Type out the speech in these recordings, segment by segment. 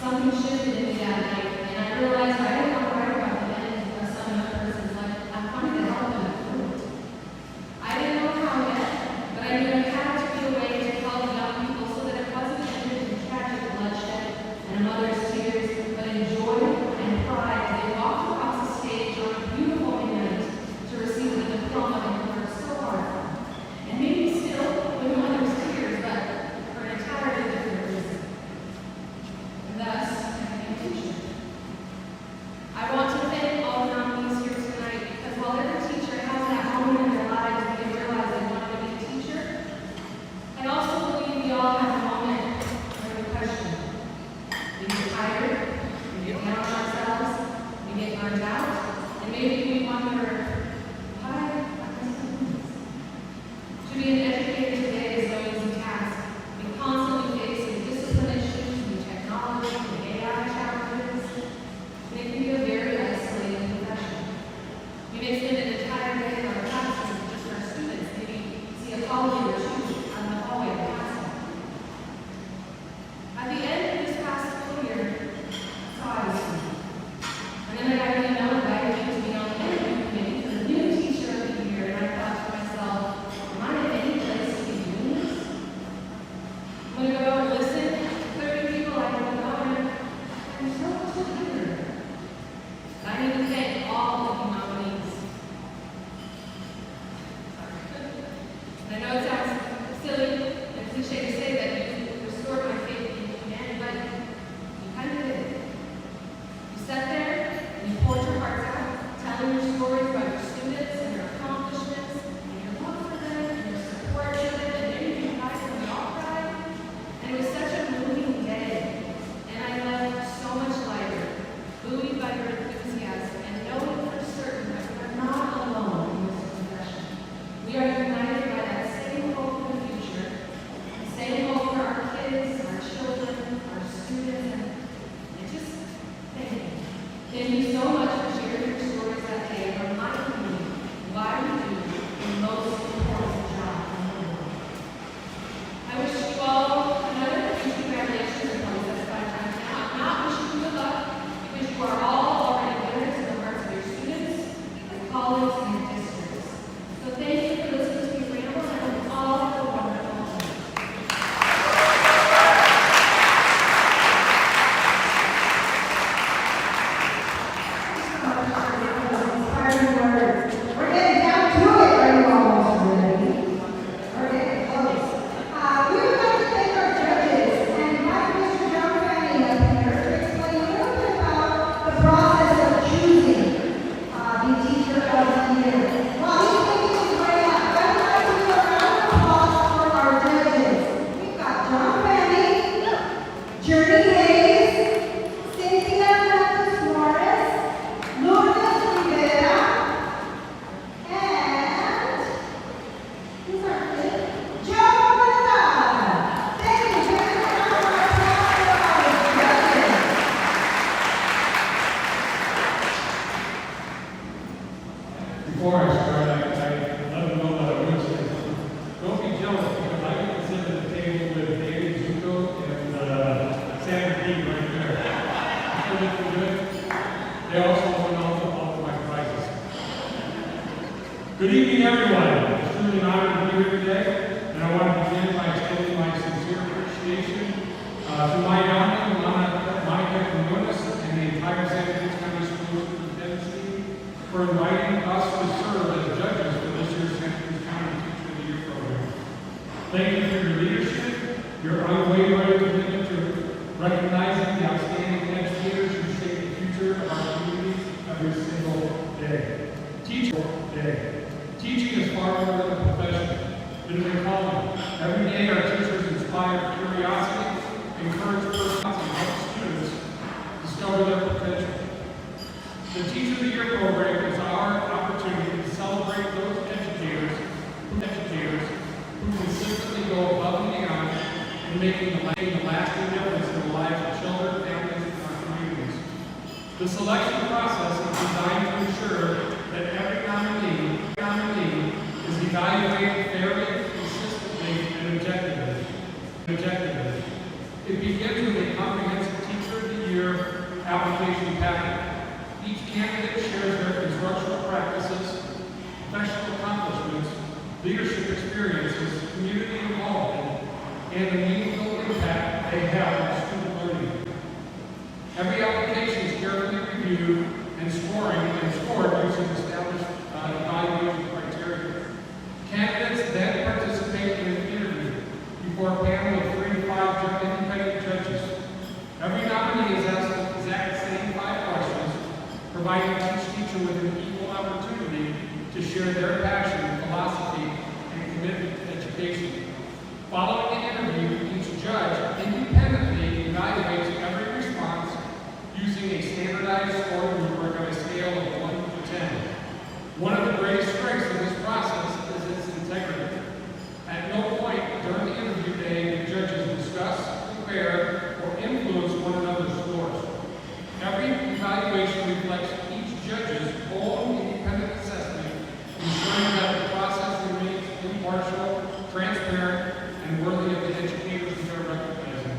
something shifted in me that night, and I realized I didn't want to write about the end of some young person's life. I wanted to help them through it. I didn't know how yet, but I knew there had to be a way to help young people so that it wasn't ended in tragic bloodshed and a mother's tears, but in joy and pride as they walked across the stage on a beautiful night to receive the diploma they worked so hard for. And maybe still with a mother's tears, but for an entirely different reason. And thus, I became a teacher. I want to thank all the nominees here tonight because while every teacher has that moment in their lives when they realize they want to be a teacher, I also believe we all have a moment where we question. We get tired, we get down on ourselves, we get burned out, and maybe we wonder, why am I doing this? To be an educator today is no easy task. We constantly face new discipline issues, new technology, and AI challenges. And it can be a very isolating profession. We may spend an entire day in our classroom with just our students, maybe see a colleague or two on the hallway passing. At the end of this past school year, I saw I was student. And then I got an email inviting me to be on the interview committee for the new teacher of the year, and I thought to myself, am I in any place to be doing this? I'm going to go and listen to 30 people I don't know, and I'm so much to learn. I need to thank all of you nominees. I know it sounds silly and cliche to say that you restored my faith in humanity, but you kind of did. You sat there and you poured your hearts out, telling your stories about your students and your accomplishments, and your love for them, and your support for them, and maybe you cried from the outside. And it was such a moving day, and I left so much lighter, buoyed by your enthusiasm, and knowing for certain that we are not alone in this profession. We are united by that same hope for the future, the same hope for our kids, our children, our students, and just thank you. Thank you so much for sharing your stories that day and reminding me why we do the most important job in the world. I wish you all another huge congratulations and probably that's 5 times now. I'm not wishing you good luck because you are all already winners in the hearts of your students, your colleagues, and your districts. So thank you for listening to me ramble, and I hope you all have a wonderful day. We're getting down to it. Are you almost ready? We're getting close. We would like to thank our judges and invite Mr. John Fanning up here to explain a little bit about the process of choosing the teacher of the year. While he's making his way up, I'd like to do a round of applause for our judges. We've got John Fanning, Journey Hayes, Cynthia Marcus Morris, Lourdes Rivera, and who's our fifth? Joe Bonilla. Thank you very much for our judges. Before I start, I let them know that I would say, don't be jealous because I get to sit at the table with David Zuko and Sandra Dean right there. Isn't that good? They also won all of my prizes. Good evening, everyone. It's truly an honor to be here today, and I want to begin by extending my sincere appreciation to my nominee, Monica Quinones, and the entire Santa Cruz County School Superintendent for inviting us to serve as judges for this year's Santa Cruz County Teacher of the Year program. Thank you for your leadership, your unwavering commitment to recognizing the outstanding educators who shape the future of our communities every single day. Teaching is far more than a profession. It is a calling. Every day our teachers inspire curiosity, encourage personality, and help students discover their potential. The Teacher of the Year program is our opportunity to celebrate those educators who consistently go above and beyond in making a lasting difference in the lives of children, families, and our communities. The selection process is designed to ensure that every nominee is evaluated fairly, consistently, and objectively. It begins with a comprehensive Teacher of the Year application packet. Each candidate shares their instructional practices, professional accomplishments, leadership experiences, community involvement, and the meaningful impact they have on student learning. Every application is carefully reviewed and scored using established evaluation criteria. Candidates then participate in an interview before a panel of 3 to 5 independent judges. Every nominee is asked the exact same 5 questions, providing each teacher with an equal opportunity to share their passion, philosophy, and commitment to education. Following the interview, each judge independently evaluates every response using a standardized scoring rubric on a scale of 1 to 10. One of the greatest strengths of this process is its integrity. At no point during the interview day do judges discuss, compare, or influence one another's scores. Every evaluation reflects each judge's own independent assessment, ensuring that the process remains impartial, transparent, and worthy of the educators we are recognizing.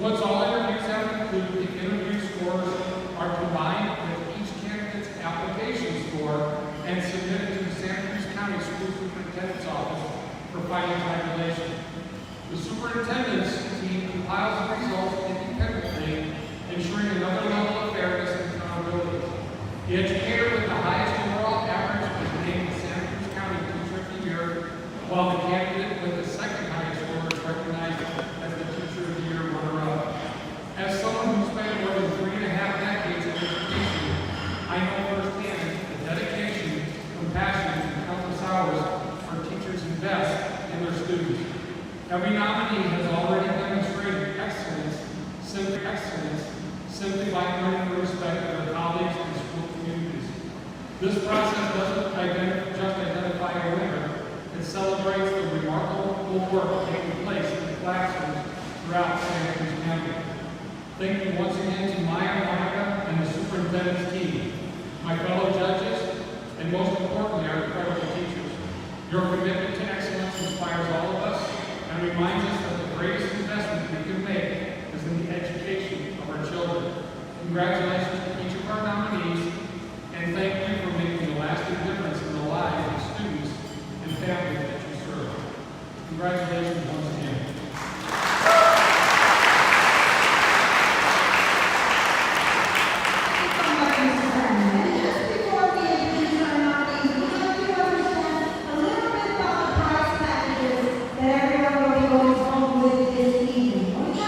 Once all interviews have concluded, the interview scores are combined with each candidate's application score and submitted to the Santa Cruz County School Superintendent's Office for final tabulation. The superintendent's team compiles the results independently, ensuring another level of fairness and accountability. The educator with the highest overall average is named the Santa Cruz County Teacher of the Year, while the candidate with the second highest score is recognized as the Teacher of the Year runner-up. As someone who spent more than 3.5 decades in education, I know firsthand the dedication, compassion, and countless hours our teachers invest in their students. Every nominee has already demonstrated excellence simply by earning the respect of their colleagues and school communities. This process doesn't just identify a winner, it celebrates the remarkable work taking place in the classrooms throughout Santa Cruz County. Thank you once again to Maya, Monica, and the superintendent's team, my fellow judges, and most importantly, our incredible teachers. Your commitment to excellence inspires all of us and reminds us that the greatest investment we can make is in the education of our children. Congratulations to each of our nominees, and thank you for making a lasting difference in the lives of students and families that you serve. Congratulations once again. That everyone will be going home with this evening.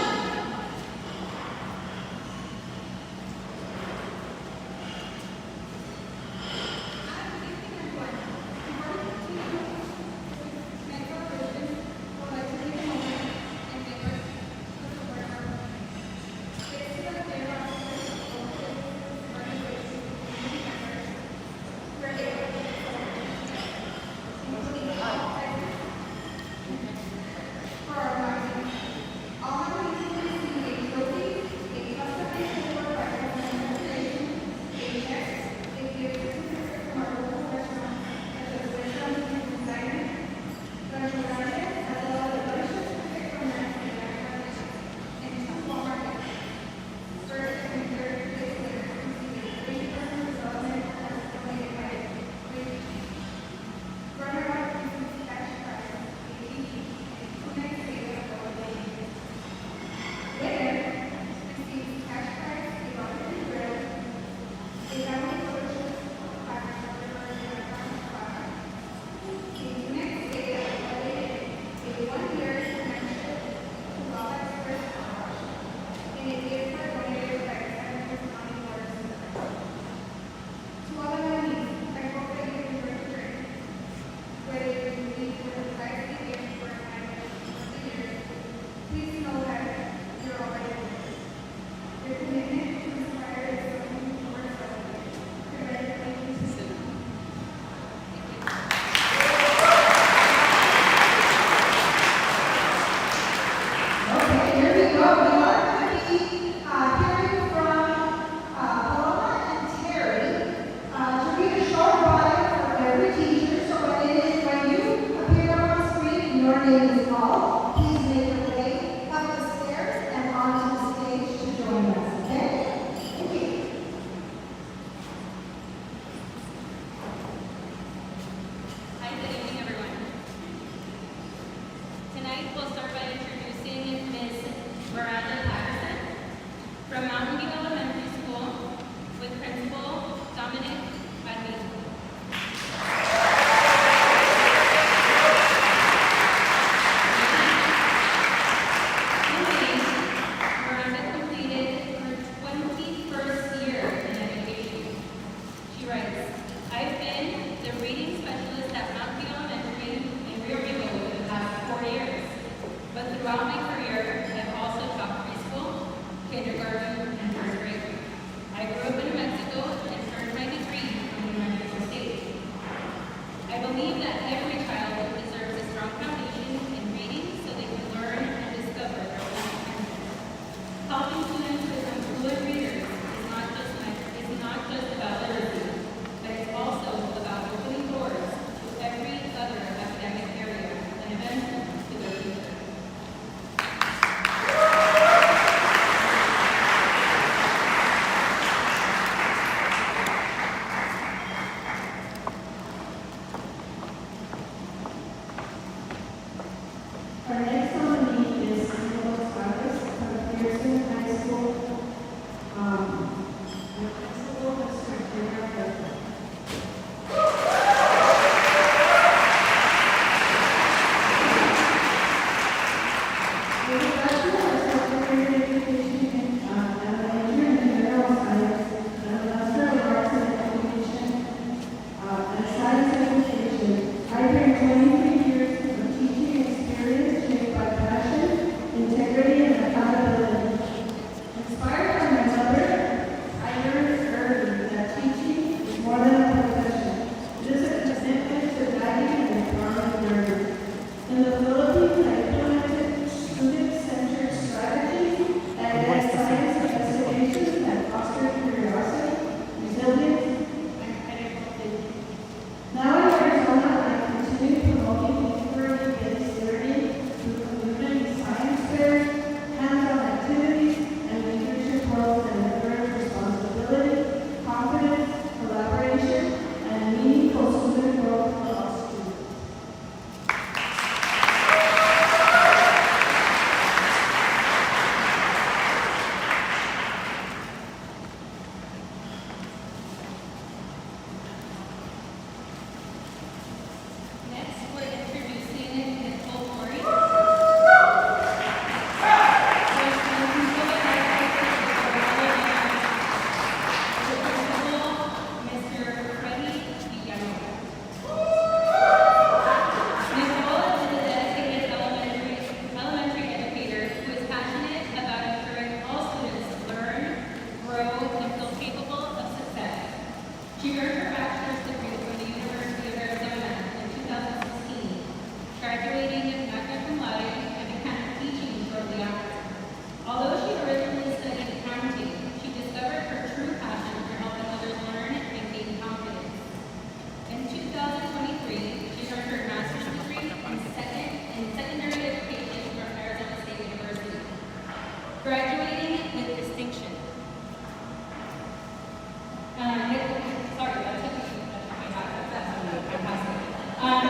graduating with distinction.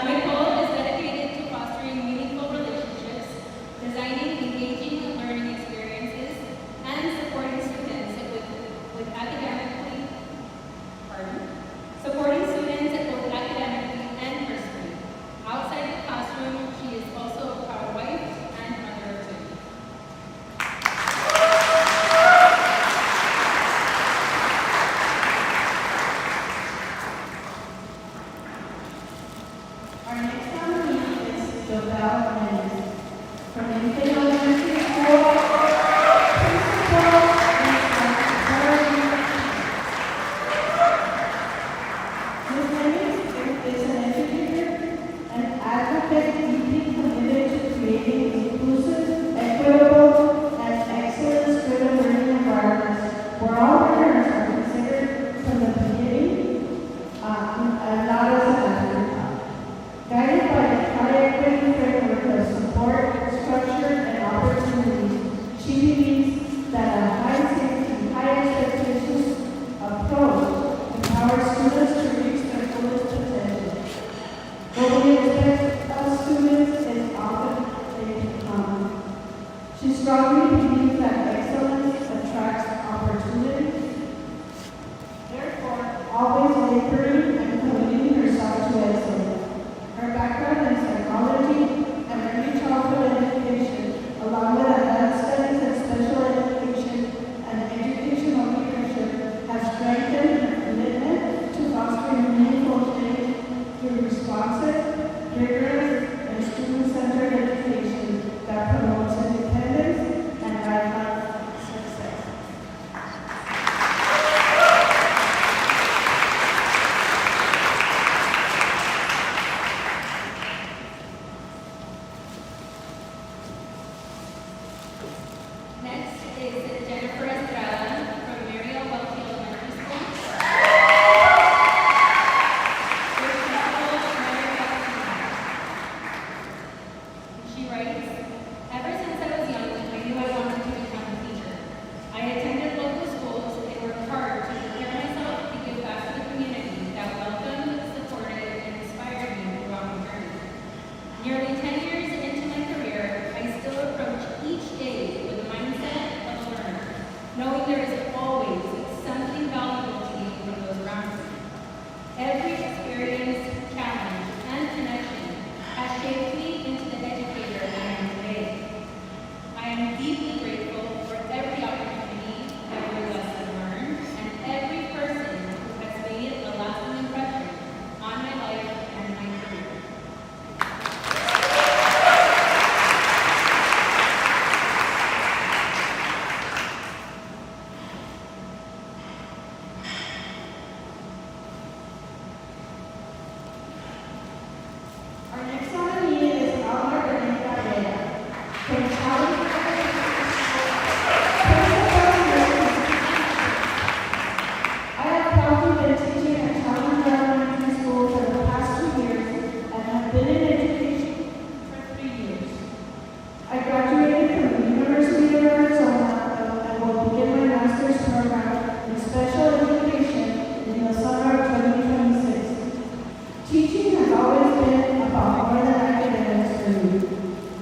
Nicole is dedicated to fostering meaningful relationships, designing engaging learning experiences, and supporting students with academically, supporting students both academically and personally. Outside the classroom, she is also a proud wife and mother of two. Our next nominee is Donnelly from Infant Elementary School. Principal Ms. Lemmings is an educator and advocate deeply committed to creating inclusive, equitable, and excellence-driven learning environments where all learners are considered from the beginning and not as an afterthought. Guided by the high-equity framework of support, structure, and opportunities, she believes that a high-safety, high-expectations approach empowers students to reach their fullest potential. What we expect of students is often they become. She strongly believes that excellence attracts opportunities. Therefore, always laboring and committing herself to excellence. Her background in psychology and early childhood education, along with advanced studies in special education and educational leadership, have strengthened her commitment to fostering meaningful change through responsive, rigorous, and student-centered education that promotes independence and lifelong success. Next is Jennifer Estrada from Mariel Welty Elementary School. She writes, ever since I was young, I knew I wanted to become a teacher. I attended local schools and worked hard to prepare myself to give back to the community that welcomed, supported, and inspired me throughout my journey. Nearly 10 years into my career, I still approach each day with the mindset of a learner, knowing there is always something valuable to gain from those around me. Every experience, challenge, and connection has shaped me into the educator I am today. I am deeply grateful for every opportunity, every lesson learned, and every person who has made a lasting impression on my life and my career. Our next nominee is Alma Renee Barrera from Challenge. I have proudly been teaching at Challenge Elementary School for the past 2 years and have been in education for 3 years. I graduated from the University of Arizona and will begin my master's program in special education in the summer of 2026. Teaching has always been about more than academics for me.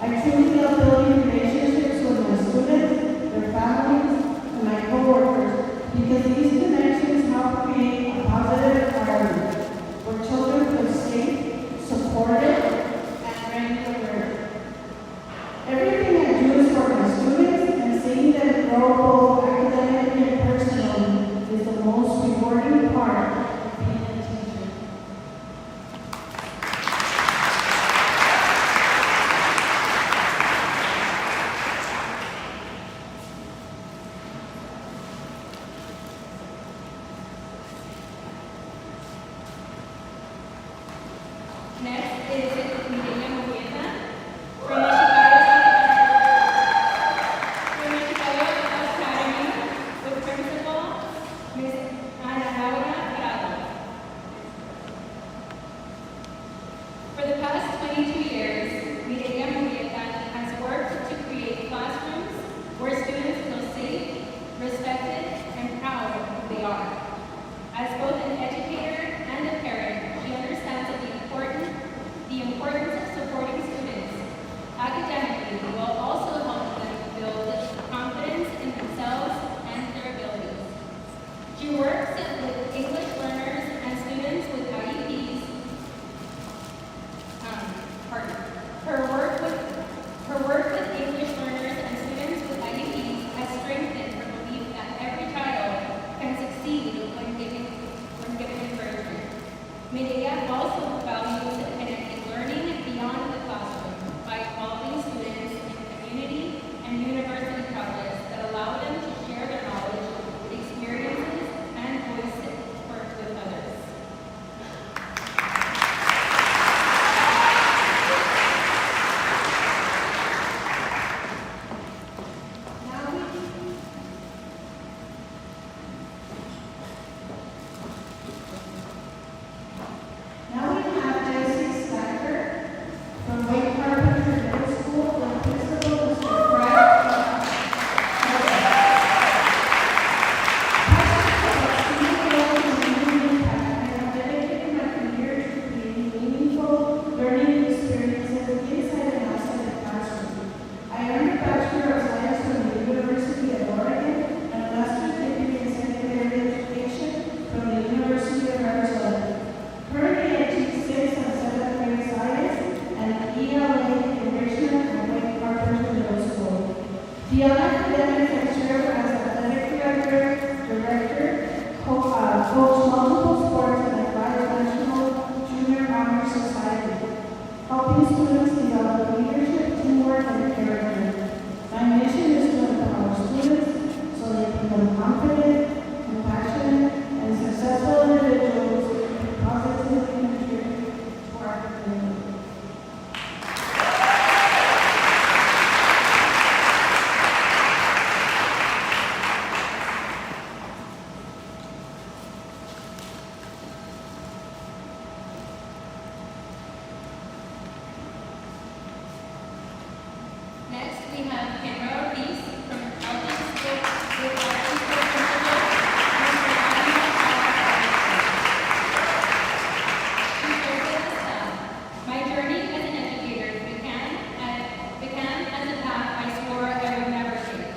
I truly love building relationships with my students, their families, and my coworkers because these connections help create a positive environment where children feel safe, supported, and ready to learn. Everything I do is for my students, and seeing them grow both academically and personally is the most rewarding part of being a teacher. Next is Mireya Murrieta from Michigan Academy with Principal Ms. Ana Laura Prado. For the past 22 years, Mireya Murrieta has worked to create classrooms where students serve as athletic director, coach multiple sports, and advise National Junior Honor Society, helping students develop leadership, teamwork, and character. My mission is to empower students so they become confident, compassionate, and successful individuals who positively contribute to our community. Next, we have Kendra Ortiz from Elgin School with our Principal Principal, Mr. Donnelly. She serves as a staff. My journey as an educator began as a path I swore I would never take.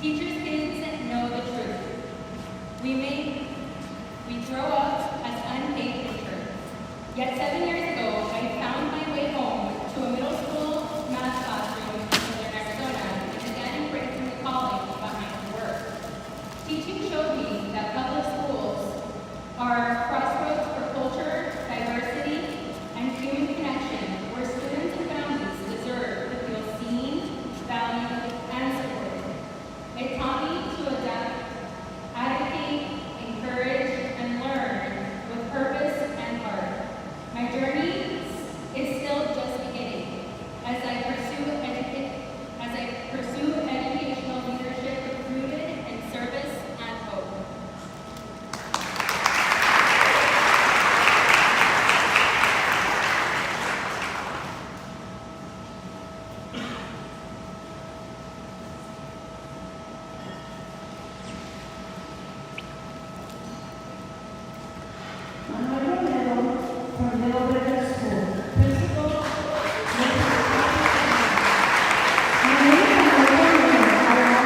Teachers' kids know the truth. We grow up as unpaid teachers. Yet 7 years ago, I found my way home to a middle school math classroom in Southern Arizona and began embracing the calling behind the work. Teaching showed me that public schools are crossroads for culture, diversity, and human connection, where students and families deserve to feel seen, valued, and supported. It taught me to adapt, advocate, encourage, and learn with purpose and heart. My journey is still just beginning as I pursue educational leadership rooted in service and hope. From Collaborators School. Principal, my name is Donnelly. I am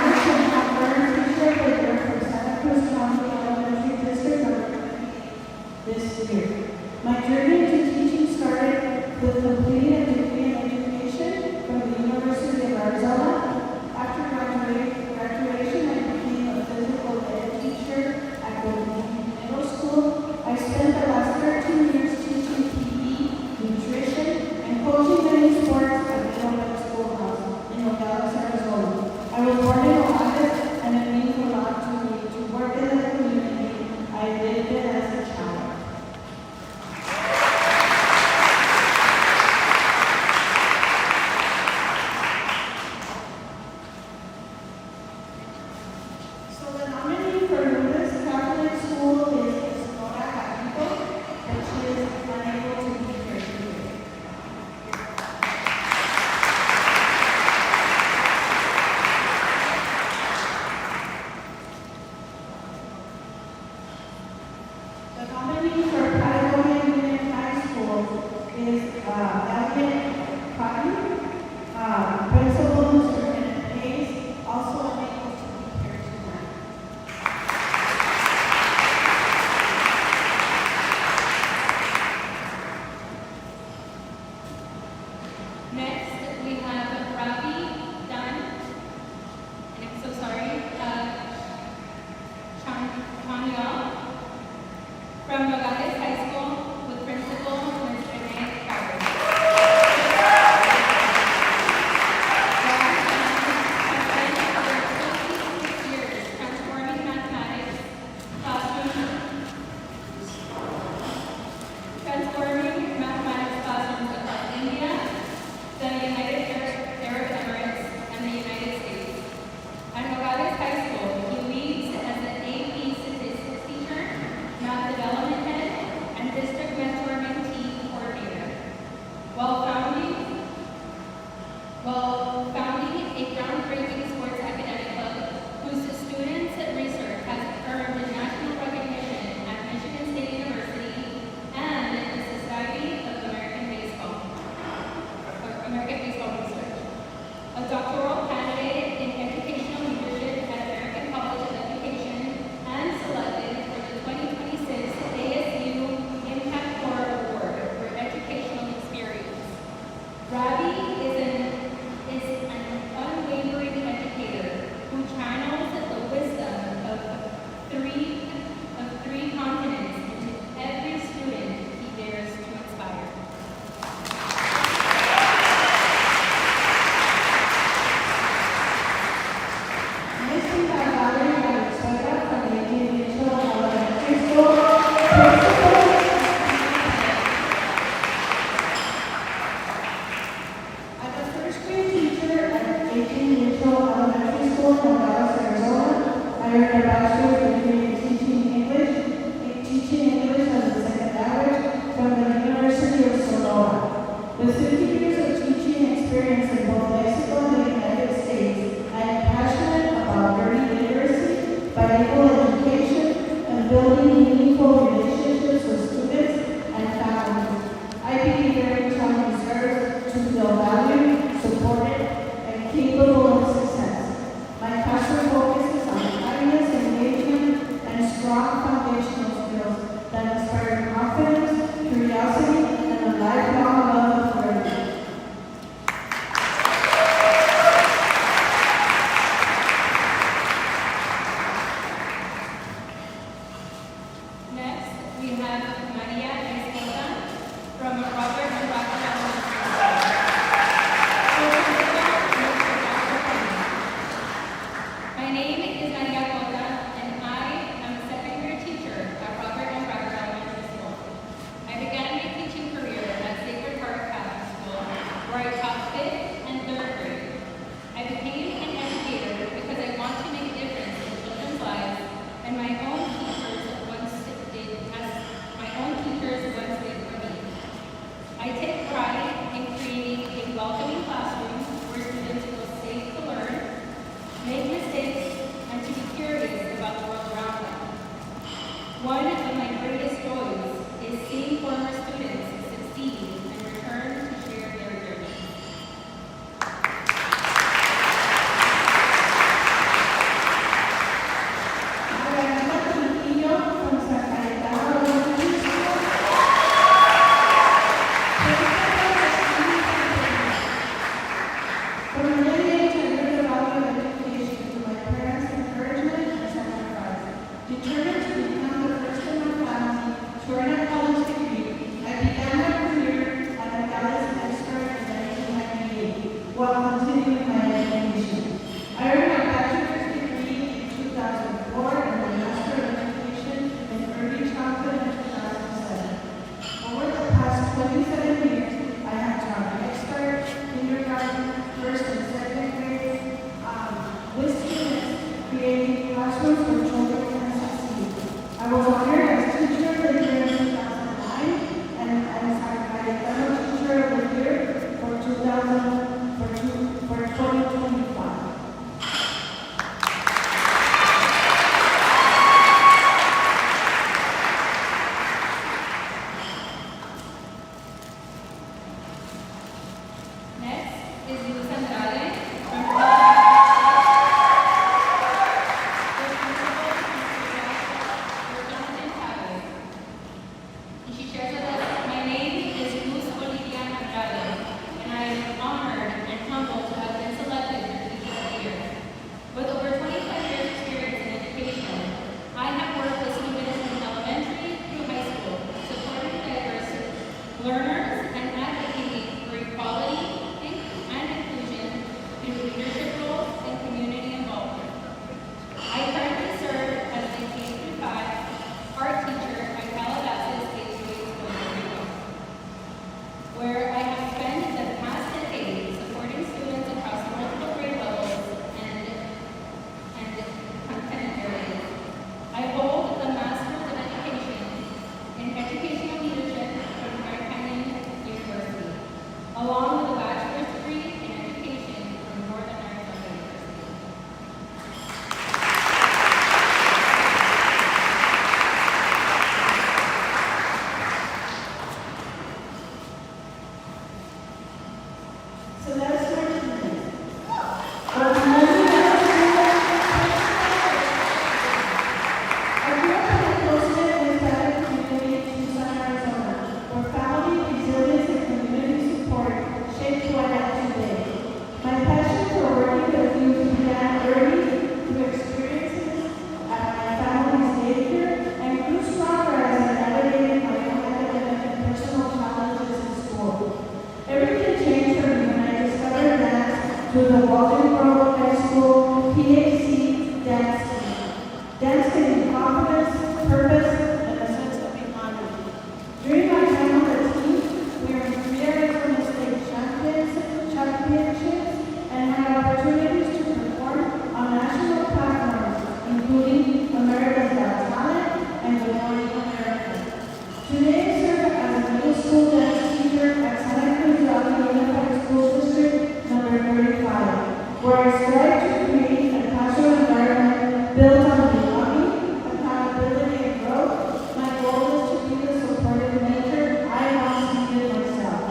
a learner teacher from Santa Cruz County Elementary District this year. My journey to teaching started with completing a degree in education from the University of Arizona. After graduation, I became a physical ed teacher at the middle school. I spent the last 13 years teaching PE, nutrition, and coaching many sports at the Donnelly Schoolhouse in Nogales, Arizona. I was born in Ohio, and it means a lot to me to work in the community I lived in as a child. So the nominee for Lourdes Catholic School is Nora Jacinto, but she is unable to be here today. The nominee for Patagonia Union High School is Elliot Cotton. Principal Superintendent Hayes, also unable to be here tonight. earned a bachelor's degree in teaching English as a second language from the University of Sonora. With 50 years of teaching experience in both Mexico and the United States, I am passionate about early literacy, bilingual education, and building meaningful relationships with students and families. I believe every child deserves to feel valued, supported, and capable of success. My passion focuses on kindness, engagement, and strong foundational skills that inspire confidence, curiosity, and a lifelong love of learning. Next, we have Maria Escoda from Robert and Rafael Elementary School. My name is Maria Escoda, and I am a second-year teacher at Robert and Rafael Elementary School. I began my teaching career at Sacred Heart Catholic School, where I taught 5th and 3rd grade. I became an educator because I want to make a difference in children's lives, and my own teachers once did for me. I take pride in creating a welcoming classroom where students feel safe to learn, make mistakes, and to be curious about the world around them. One of my greatest joys is seeing former students succeed and return to share their journey. From a young age, I learned the value of education through my parents' encouragement and sacrifice. Determined to become the first in my family to earn a college degree, I began my career at a Dallas expert in 1998 while continuing my education. I earned my bachelor's degree in 2004 and my master of education in early childhood in 2007. Over the past 27 years, I have taught expert, kindergarten, first and second grade, with students, creating classrooms where children can succeed. I was honored as Teacher of the Year in 2009 and as my fellow Teacher of the Year for 2025. Next is Luz Andrade from the principal built on belonging, accountability, and growth. My goal is to be the supportive nature I once needed myself.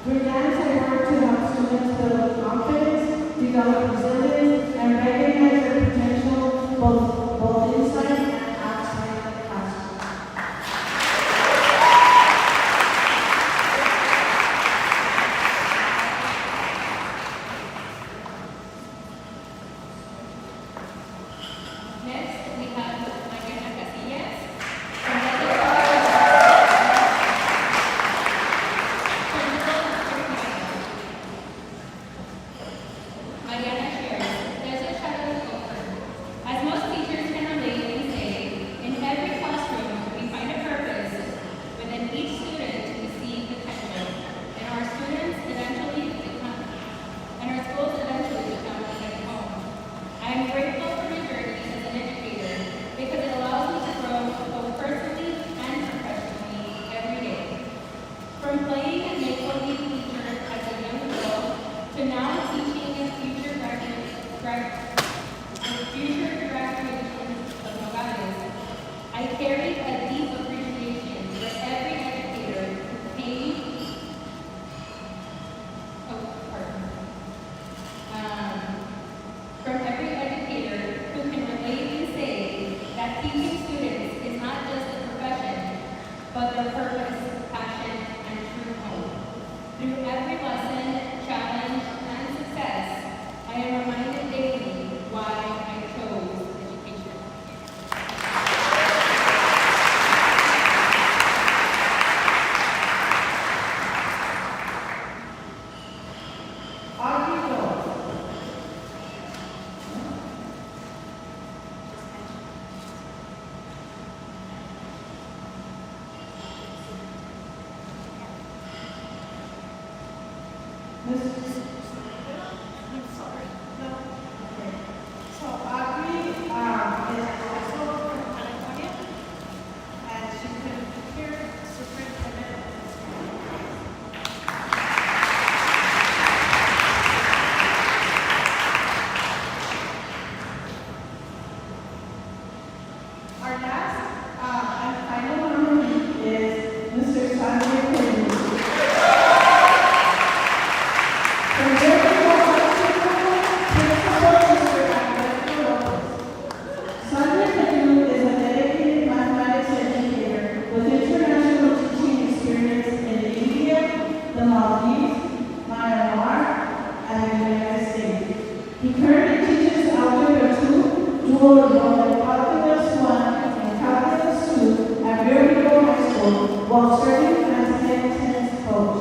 Through dance, I work to help students build confidence, develop resilience, and recognize their potential both inside and outside the classroom. Next, we have Mariana Casillas. Mariana shares, there's a shadow over. As most teachers can relate and say, in every classroom we find a purpose. Within each student we see potential, and our students eventually become, and our schools eventually become a second home. I am grateful for my journey as an educator because it allows me to grow both personally and professionally every day. From playing a make-believe teacher as a young girl to now teaching a future graduation of Nogales, I carry a deep appreciation for every educator who came. From every educator who can relate and say that teaching students is not just a profession, but their purpose, passion, and true home. Through every lesson, challenge, and success, I am reminded daily why I chose education. So Audrey is also from California, and she can hear Superintendent. Our last and final nominee is Mr. Sanjay Cruz. From Sanjay Cruz is a dedicated mathematics educator with international teaching experience in India, the Maldives, Myanmar, and the United States. He currently teaches Algebra 2, dual enrollment Calculus 1, and Calculus 2 at Riverview High School while serving as head tennis coach.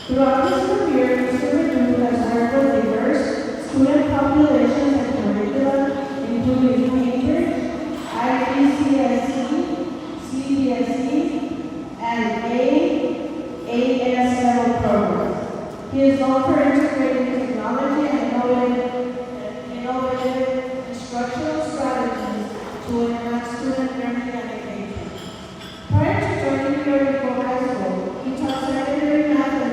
Throughout his career, Mr. Redu has worked with diverse student populations and curricula, including Cambridge, IGCSE, CBSE, and AS level programs. He is known for integrating technology and innovative instructional strategies to enhance student learning and engagement. Prior to joining Riverview High School, he taught secondary math in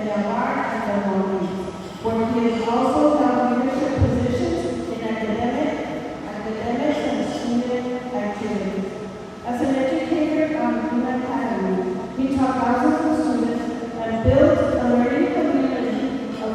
Myanmar and the Maldives, where he has also held leadership positions in academics and student activities. As an educator on Human Academy, he taught thousands of students and built a learning community of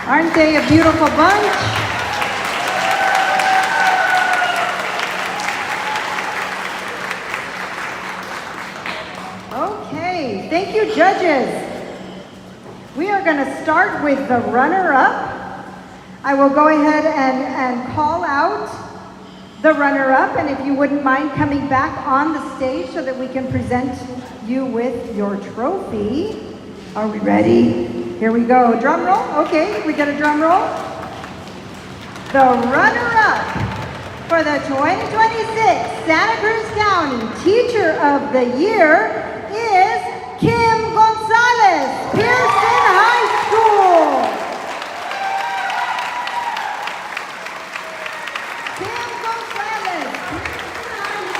Aren't they a beautiful bunch? Okay, thank you, judges. We are going to start with the runner-up. I will go ahead and call out the runner-up, and if you wouldn't mind coming back on the stage so that we can present you with your trophy. Are we ready? Here we go. Drum roll. Okay, we get a drum roll. The runner-up for the 2026 Santa Cruz County Teacher of the Year is Kim Gonzalez, Pearson High School. Kim Gonzalez, Pearson High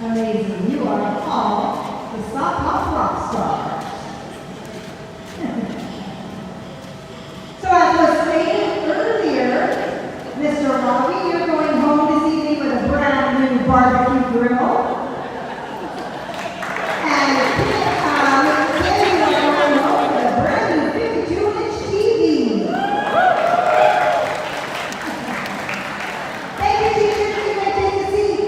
Amazing. You are all the softball rock stars. So as was stated earlier, Mr. Rocky, you're going home this evening with a brand new barbecue grill. And today you are going home with a brand new 52-inch TV. Thank you, teachers. You may take a seat.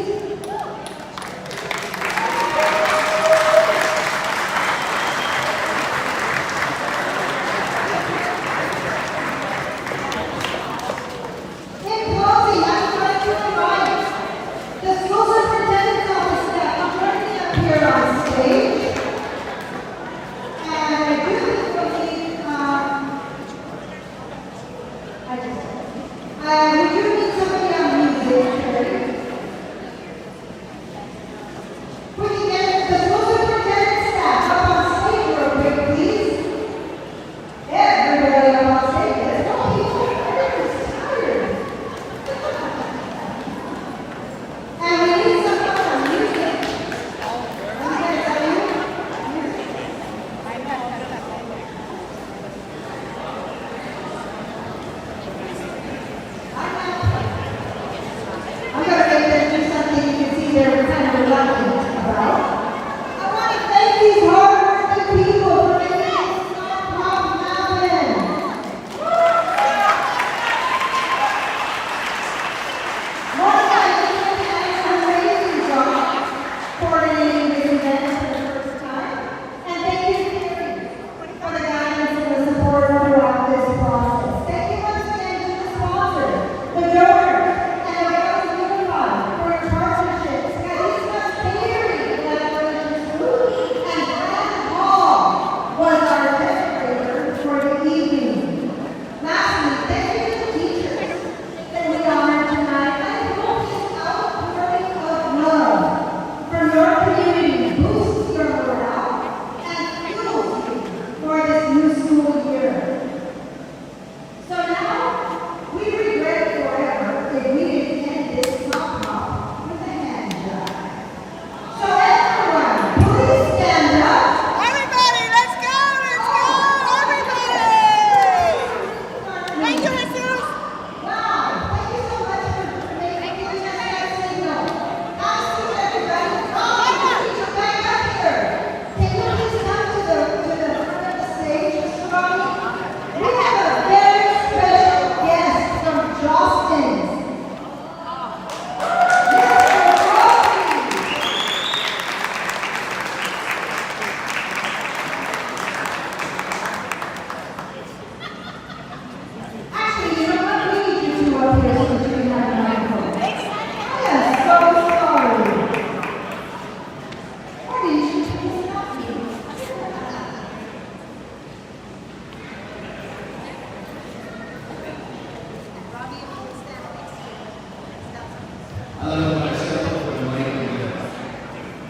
I don't know when I set up for the mic and the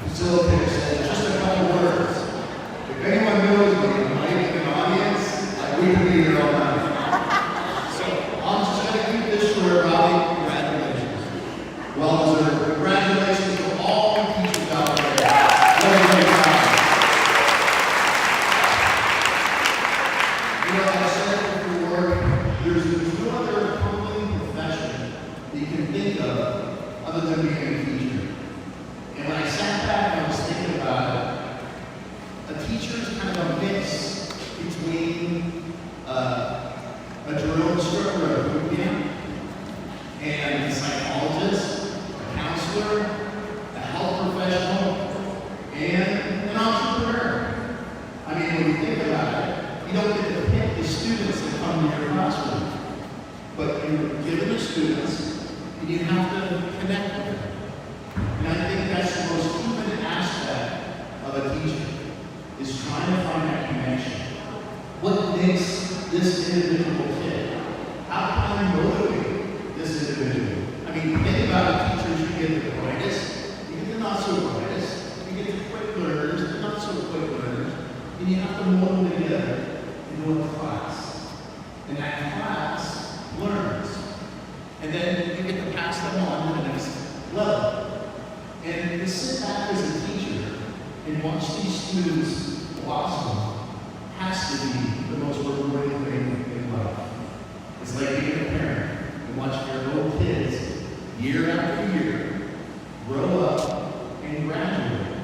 facilitator said just a couple words. If anyone knows me, the mic and the audience, like we could be here all night. So I'm just going to keep this short, Robbie. Congratulations. Well deserved. Congratulations to all the teachers out there. What a great job. You know, like I said before, there's no other humbling profession that you can think of other than being a teacher. And when I sat back and I was thinking about it, a teacher is kind of a mix between a drill instructor at a boot camp and a psychologist, a counselor, a health professional, and an entrepreneur. I mean, when you think about it, you don't get to pick the students that come to your classroom, but you're given the students and you have to connect with them. And I think that's the most human aspect of a teacher, is trying to find that connection. What makes this individual tick? How can I motivate this individual? I mean, think about it, teachers, you get the brightest, you get the not so brightest, you get the quick learners, the not so quick learners, and you have to mold them together into a class. And that class learns. And then you get to pass them on to the next level. And to sit back as a teacher and watch these students blossom has to be the most rewarding thing in life. It's like being a parent and watching your little kids, year after year, grow up and graduate.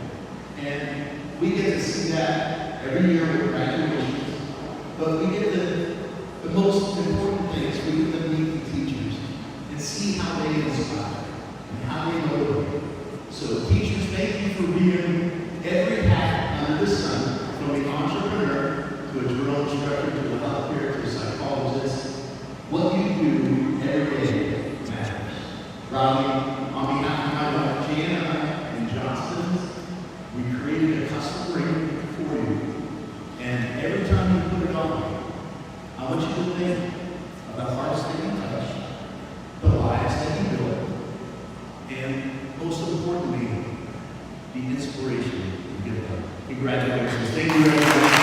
And we get to see that every year with graduations. But we get the most important thing is we get to meet the teachers and see how they inspire and how they motivate. So teachers, thank you for being every hat under the sun, from the entrepreneur to a drill instructor to a healthcare to a psychologist. What you do every day matters. Robbie, on behalf of my wife Jana and Johnston's, we created a custom ring for you. And every time you put it on, I want you to think of the hearts that you touch, the lives that you build, and most importantly, the inspiration you give them. Congratulations. Thank you very much.